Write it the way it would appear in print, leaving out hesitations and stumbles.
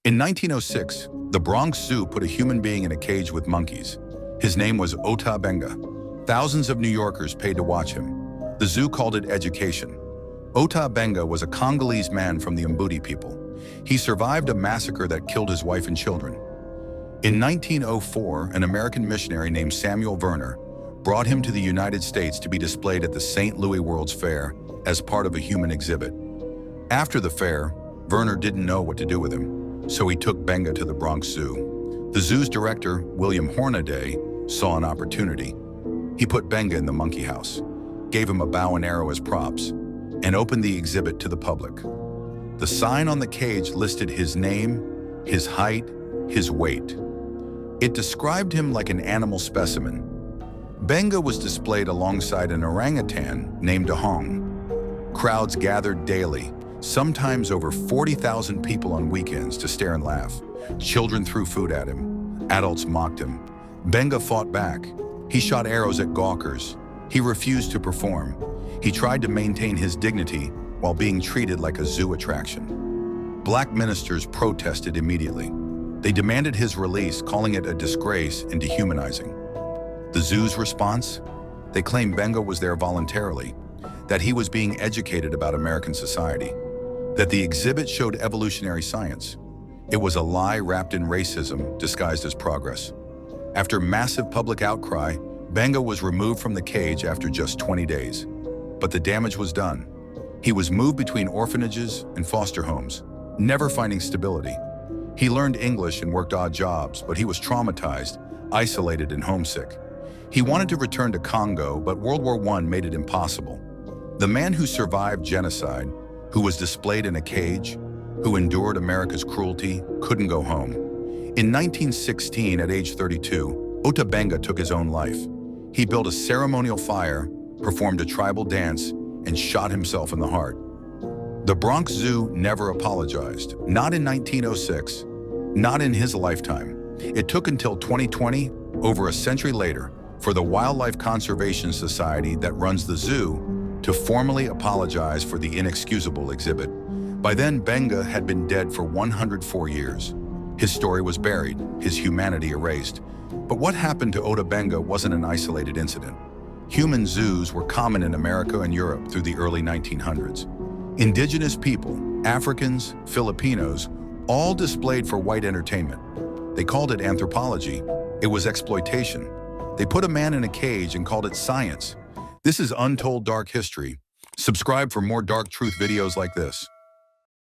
In 1906, the Bronx Zoo put a human being in a cage with monkeys. His name was Ota Benga. Thousands of New Yorkers paid to watch him. The zoo called it education. Ota Benga was a Congolese man from the Mbuti people. He survived a massacre that killed his wife and children. In 1904, an American missionary named Samuel Werner brought him to the United States to be displayed at the St. Louis World's Fair as part of a human exhibit. After the fair, Werner didn't know what to do with him, so he took Benga to the Bronx Zoo. The zoo's director, William Hornaday, saw an opportunity. He put Benga in the monkey house, gave him a bow and arrow as props, and opened the exhibit to the public. The sign on the cage listed his name, his height, his weight. It described him like an animal specimen. Benga was displayed alongside an orangutan named Ahong. Crowds gathered daily, sometimes over 40,000 people on weekends to stare and laugh. Children threw food at him. Adults mocked him. Benga fought back. He shot arrows at gawkers. He refused to perform. He tried to maintain his dignity while being treated like a zoo attraction. Black ministers protested immediately. They demanded his release, calling it a disgrace and dehumanizing. The zoo's response? They claimed Benga was there voluntarily, that he was being educated about American society, that the exhibit showed evolutionary science. It was a lie wrapped in racism, disguised as progress. After massive public outcry, Benga was removed from the cage after just 20 days. But the damage was done. He was moved between orphanages and foster homes, never finding stability. He learned English and worked odd jobs, but he was traumatized, isolated, and homesick. He wanted to return to Congo, but World War I made it impossible. The man who survived genocide, who was displayed in a cage, who endured America's cruelty, couldn't go home. In 1916, at age 32, Ota Benga took his own life. He built a ceremonial fire, performed a tribal dance, and shot himself in the heart. The Bronx Zoo never apologized, not in 1906, not in his lifetime. It took until 2020, over a century later, for the Wildlife Conservation Society that runs the zoo to formally apologize for the inexcusable exhibit. By then, Benga had been dead for 104 years. His story was buried, his humanity erased. But what happened to Ota Benga wasn't an isolated incident. Human zoos were common in America and Europe through the early 1900s. Indigenous people, Africans, Filipinos, all displayed for white entertainment. They called it anthropology. It was exploitation. They put a man in a cage and called it science. This is Untold Dark History. Subscribe for more dark truth videos like this.